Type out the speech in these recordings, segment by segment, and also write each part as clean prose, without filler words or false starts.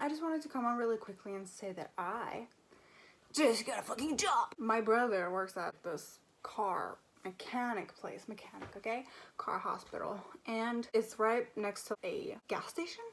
I just wanted to come on really quickly and say that I just got a fucking job. My brother works at this car mechanic place, okay? Car hospital. And it's right next to a gas station.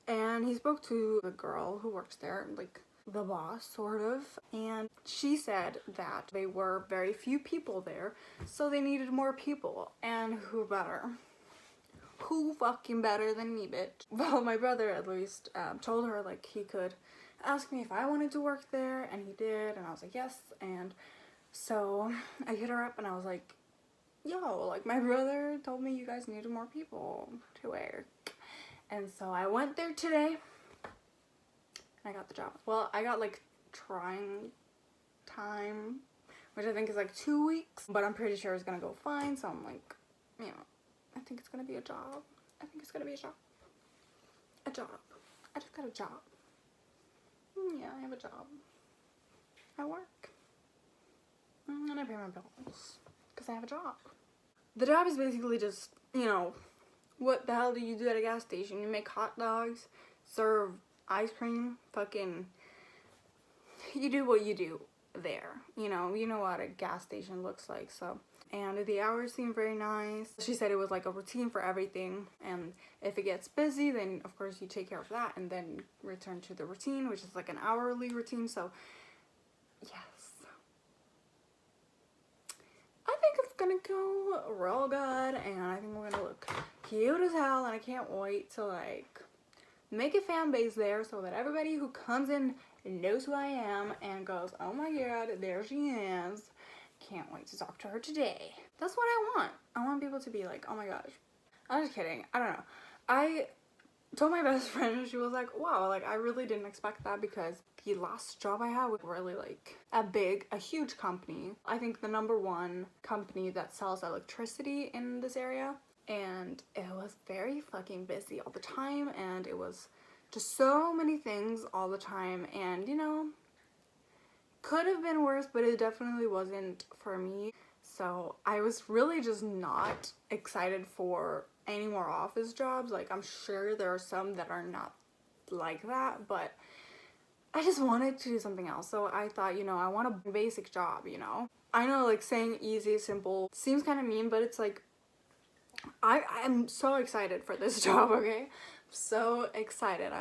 And he spoke to the girl who works there, like the boss, sort of. And she said that they were very few people there, so they needed more people. And who better? Who fucking better than me, bitch? Well, my brother at least told her like he could ask me if I wanted to work there, and he did, and I was like yes. And so I hit her up and I was like, yo, like my brother told me you guys needed more people to work. And so I went there today and I got the job. Well, I got like trying time, which I think is like 2 weeks, but I'm pretty sure it's gonna go fine. So I'm like, you know, I think it's gonna be a job. I think it's gonna be a job. A job. I just got a job. Yeah, I have a job. I work. And I pay my bills because I have a job. The job is basically just, you know, what the hell do you do at a gas station? You make hot dogs, serve ice cream, fucking, you do what you do there. You know what a gas station looks like, so. And the hours seem very nice. She said it was like a routine for everything, and if it gets busy, then of course you take care of that and then return to the routine, which is like an hourly routine. So yes, I think it's gonna go real good, and I think we're gonna look cute as hell, and I can't wait to like make a fan base there so that everybody who comes in knows who I am and goes, oh my god, there she is. Can't wait to talk to her today. That's what I want. I want people to be like, oh my gosh. I'm just kidding. I don't know. I told my best friend, and she was like, wow, like I really didn't expect that, because the last job I had was really like a huge company. I think the #1 company that sells electricity in this area. And it was very fucking busy all the time, and it was just so many things all the time, and you know, could have been worse, but it definitely wasn't for me. So I was really just not excited for any more office jobs. Like, I'm sure there are some that are not like that, but I just wanted to do something else. So I thought, you know, I want a basic job, you know. I know, like, saying easy, simple seems kind of mean, but it's like, I'm so excited for this job, okay? So excited.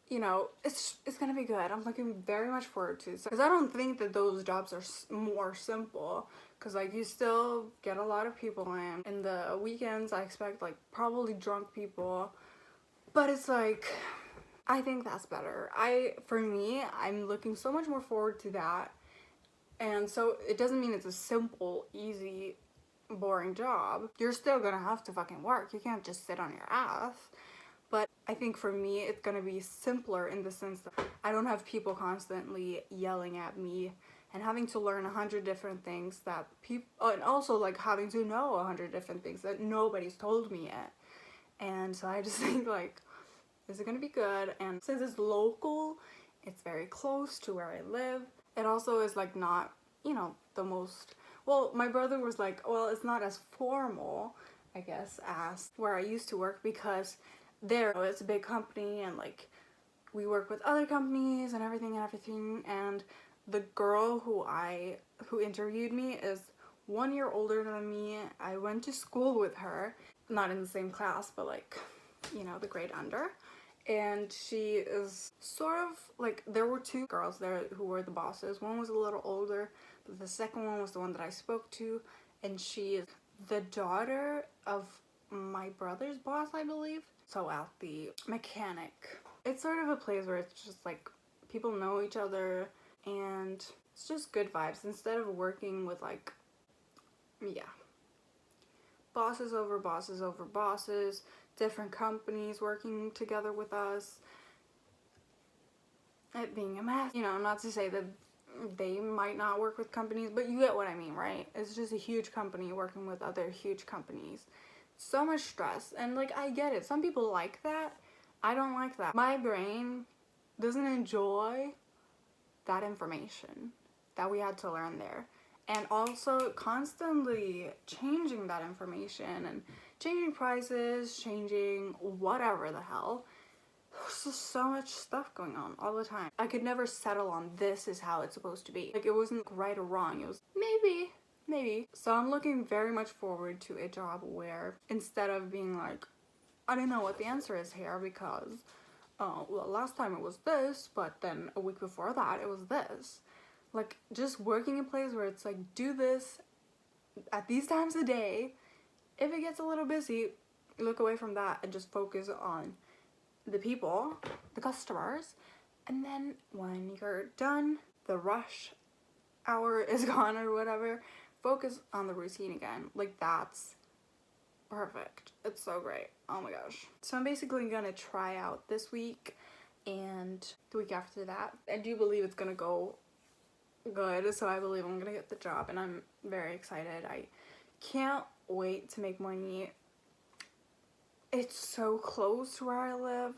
You know, it's gonna be good. I'm looking very much forward to it. Because I don't think that those jobs are more simple. Because, like, you still get a lot of people in. In the weekends, I expect, like, probably drunk people. But it's like, I think that's better. For me, I'm looking so much more forward to that. And so it doesn't mean it's a simple, easy, boring job. You're still gonna have to fucking work. You can't just sit on your ass. But I think for me, it's gonna be simpler in the sense that I don't have people constantly yelling at me and having to learn 100 different things that people, and also like having to know 100 different things that nobody's told me yet. And so I just think like, this is gonna be good. And since it's local, it's very close to where I live. It also is like not, you know, the most, well, my brother was like, well, it's not as formal, I guess, as where I used to work, because there it's a big company, and like we work with other companies and everything, and the girl who interviewed me is 1 year older than me. I went to school with her, not in the same class, but like, you know, the grade under. And she is sort of like, there were 2 girls there who were the bosses. One was a little older, but the second one was the one that I spoke to, and she is the daughter of my brother's boss, I believe. So at the mechanic, it's sort of a place where it's just like people know each other, and it's just good vibes instead of working with like, yeah, bosses over bosses over bosses, different companies working together with us, it being a mess. You know, not to say that they might not work with companies, but you get what I mean, right? It's just a huge company working with other huge companies. So much stress, and like, I get it. Some people like that. I don't like that. My brain doesn't enjoy that information that we had to learn there. And also constantly changing that information and changing prices, changing whatever the hell. There's just so much stuff going on all the time. I could never settle on this is how it's supposed to be. Like, it wasn't right or wrong. It was maybe. So I'm looking very much forward to a job where instead of being like, I don't know what the answer is here because, well, last time it was this, but then a week before that it was this. Like, just working in a place where it's like, do this at these times of day. If it gets a little busy, look away from that and just focus on the people, the customers, and then when you're done, the rush hour is gone or whatever, focus on the routine again. Like, that's perfect. It's so great. Oh my gosh. So I'm basically gonna try out this week and the week after that. I do believe it's gonna go good, so I believe I'm gonna get the job, and I'm very excited. I can't wait to make money. It's so close to where I live.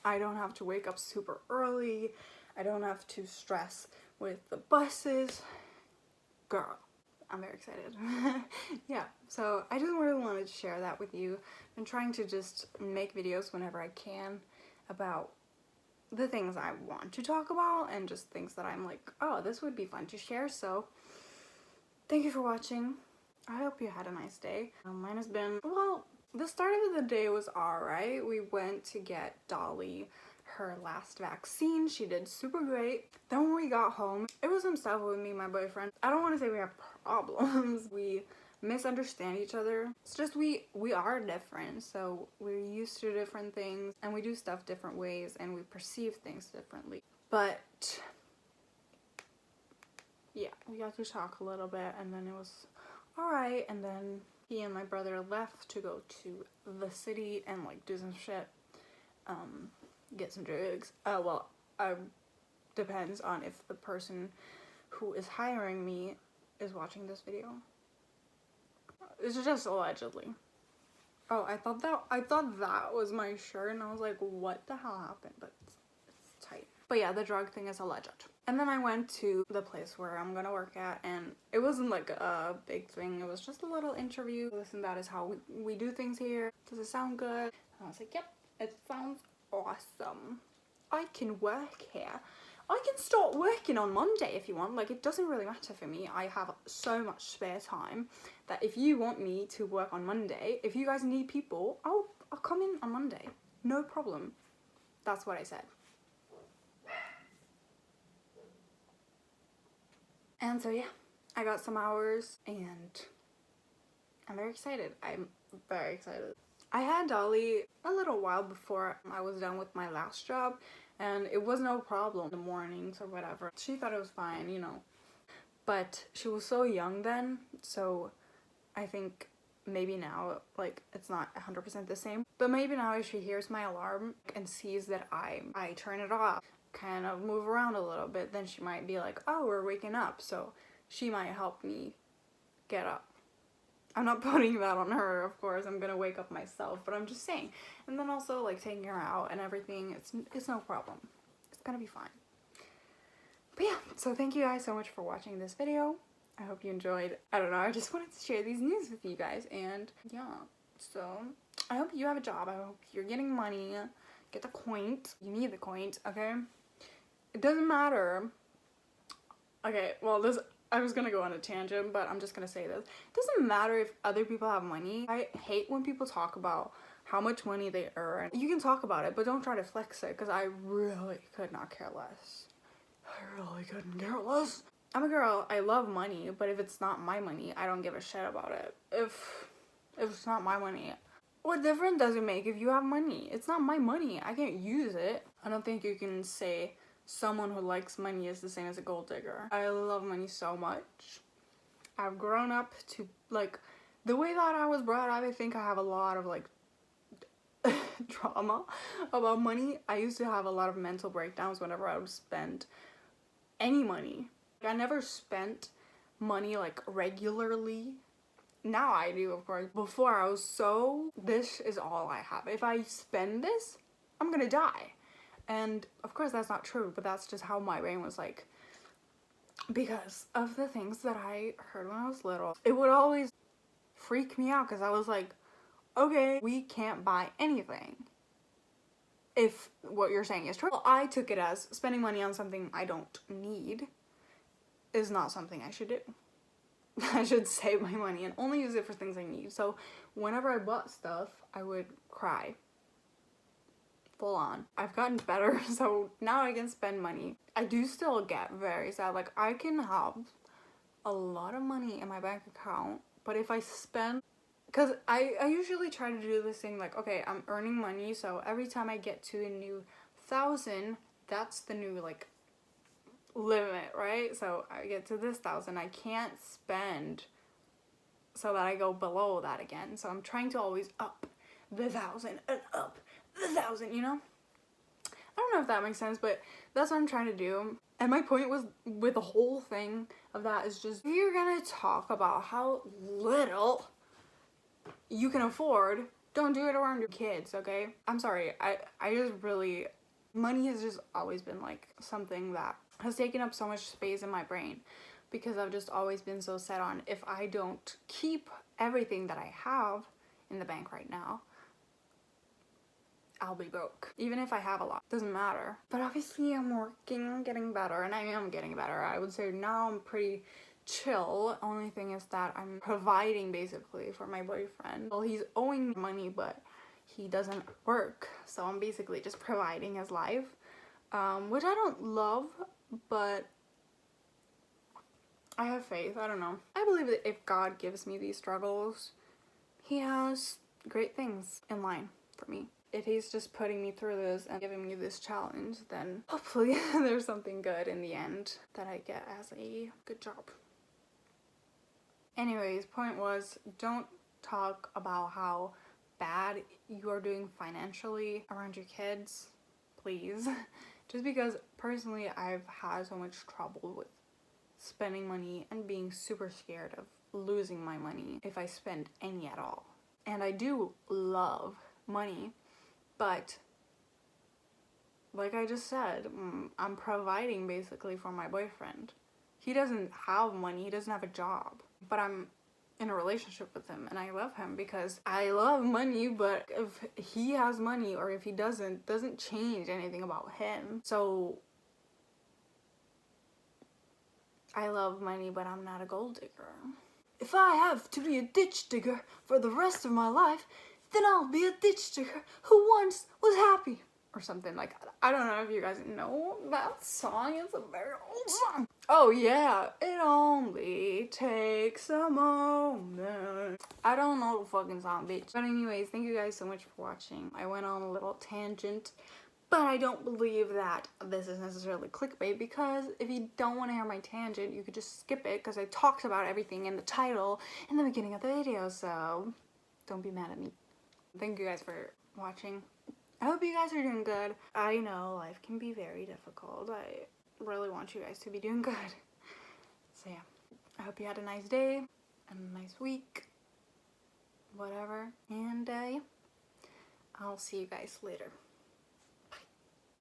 I don't have to wake up super early. I don't have to stress with the buses. Girl, I'm very excited. Yeah, so I just really wanted to share that with you. I'm trying to just make videos whenever I can about the things I want to talk about and just things that I'm like, oh, this would be fun to share. So thank you for watching. I hope you had a nice day. Mine has been, well, the start of the day was alright. We went to get Dolly her last vaccine. She did super great. Then when we got home, it was some stuff with me and my boyfriend. I don't want to say we have problems. We misunderstand each other. It's just we are different, so we're used to different things and we do stuff different ways and we perceive things differently. But yeah, we got to talk a little bit and then it was alright, and then he and my brother left to go to the city and like do some shit, get some drugs. Well, depends on if the person who is hiring me is watching this video. It's just allegedly. Oh, I thought that was my shirt and I was like, what the hell happened? But it's tight. But yeah, the drug thing is alleged. And then I went to the place where I'm gonna work at, and it wasn't like a big thing. It was just a little interview. Listen, that is how we do things here. Does it sound good? And I was like, yep, it sounds awesome. I can work here. I can start working on Monday if you want. Like, it doesn't really matter for me. I have so much spare time that if you want me to work on Monday, if you guys need people, I'll come in on Monday. No problem. That's what I said. And so yeah, I got some hours and I'm very excited. I'm very excited. I had Dolly a little while before I was done with my last job, and it was no problem in the mornings or whatever. She thought it was fine, you know. But she was so young then, so I think maybe now, like, it's not 100% the same. But maybe now if she hears my alarm and sees that I turn it off, kind of move around a little bit, then she might be like, oh, we're waking up, so she might help me get up. I'm not putting that on her, of course. I'm gonna wake up myself, but I'm just saying. And then also, like, taking her out and everything, it's no problem. It's gonna be fine. But yeah, so thank you guys so much for watching this video. I hope you enjoyed. I don't know, I just wanted to share these news with you guys, and yeah. So I hope you have a job. I hope you're getting money. Get the coin. You need the coin, okay? It doesn't matter. Okay, well, I was gonna go on a tangent, but I'm just gonna say this. It doesn't matter if other people have money. I hate when people talk about how much money they earn. You can talk about it, but don't try to flex it, because I really could not care less. I really couldn't care less. I'm a girl, I love money, but if it's not my money, I don't give a shit about it. If it's not my money, what difference does it make if you have money? It's not my money. I can't use it. I don't think you can say someone who likes money is the same as a gold digger. I love money so much. I've grown up to, like, the way that I was brought up, I think I have a lot of, like, trauma about money. I used to have a lot of mental breakdowns whenever I would spend any money. I never spent money, like, regularly. Now I do, of course. Before I was so, this is all I have. If I spend this, I'm gonna die. And of course that's not true, but that's just how my brain was like. Because of the things that I heard when I was little, it would always freak me out because I was like, okay, we can't buy anything. if what you're saying is true. Well, I took it as spending money on something I don't need is not something I should do. I should save my money and only use it for things I need. So whenever I bought stuff, I would cry. Full on. I've gotten better, so now I can spend money. I do still get very sad. Like, I can have a lot of money in my bank account, but if I spend, because I usually try to do this thing like, okay, I'm earning money, so every time I get to a new 1,000, that's the new like limit, right? So I get to this 1,000, I can't spend so that I go below that again. So I'm trying to always up the 1,000 and up the 1,000, you know? I don't know if that makes sense, but that's what I'm trying to do. And my point was with the whole thing of that is just, if you're gonna talk about how little you can afford, don't do it around your kids, okay? I'm sorry, I just really, money has just always been like something that has taken up so much space in my brain, because I've just always been so set on, if I don't keep everything that I have in the bank right now, I'll be broke. Even if I have a lot, doesn't matter. But obviously I'm working on getting better, and I am getting better. I would say now I'm pretty chill. Only thing is that I'm providing basically for my boyfriend. Well, he's owing me money, but he doesn't work, so I'm basically just providing his life, which I don't love, but I have faith. I don't know. I believe that if God gives me these struggles, he has great things in line for me. If he's just putting me through this and giving me this challenge, then hopefully there's something good in the end that I get as a good job. Anyways, point was, don't talk about how bad you are doing financially around your kids, please. Just because personally I've had so much trouble with spending money and being super scared of losing my money if I spend any at all. And I do love money, but like I just said, I'm providing basically for my boyfriend. He doesn't have money, he doesn't have a job, but I'm in a relationship with him and I love him because I love money, but if he has money or if he doesn't change anything about him. So I love money, but I'm not a gold digger. If I have to be a ditch digger for the rest of my life, then I'll be a ditch digger who once was happy. Or something like that. I don't know if you guys know that song. It's a very old song. Oh yeah, it only takes a moment. I don't know the fucking song, bitch. But anyways, thank you guys so much for watching. I went on a little tangent, but I don't believe that this is necessarily clickbait, because if you don't want to hear my tangent, you could just skip it, because I talked about everything in the title in the beginning of the video, so don't be mad at me. Thank you guys for watching. I hope you guys are doing good. I know life can be very difficult. I really want you guys to be doing good. So yeah, I hope you had a nice day and a nice week, whatever. And yeah, I'll see you guys later.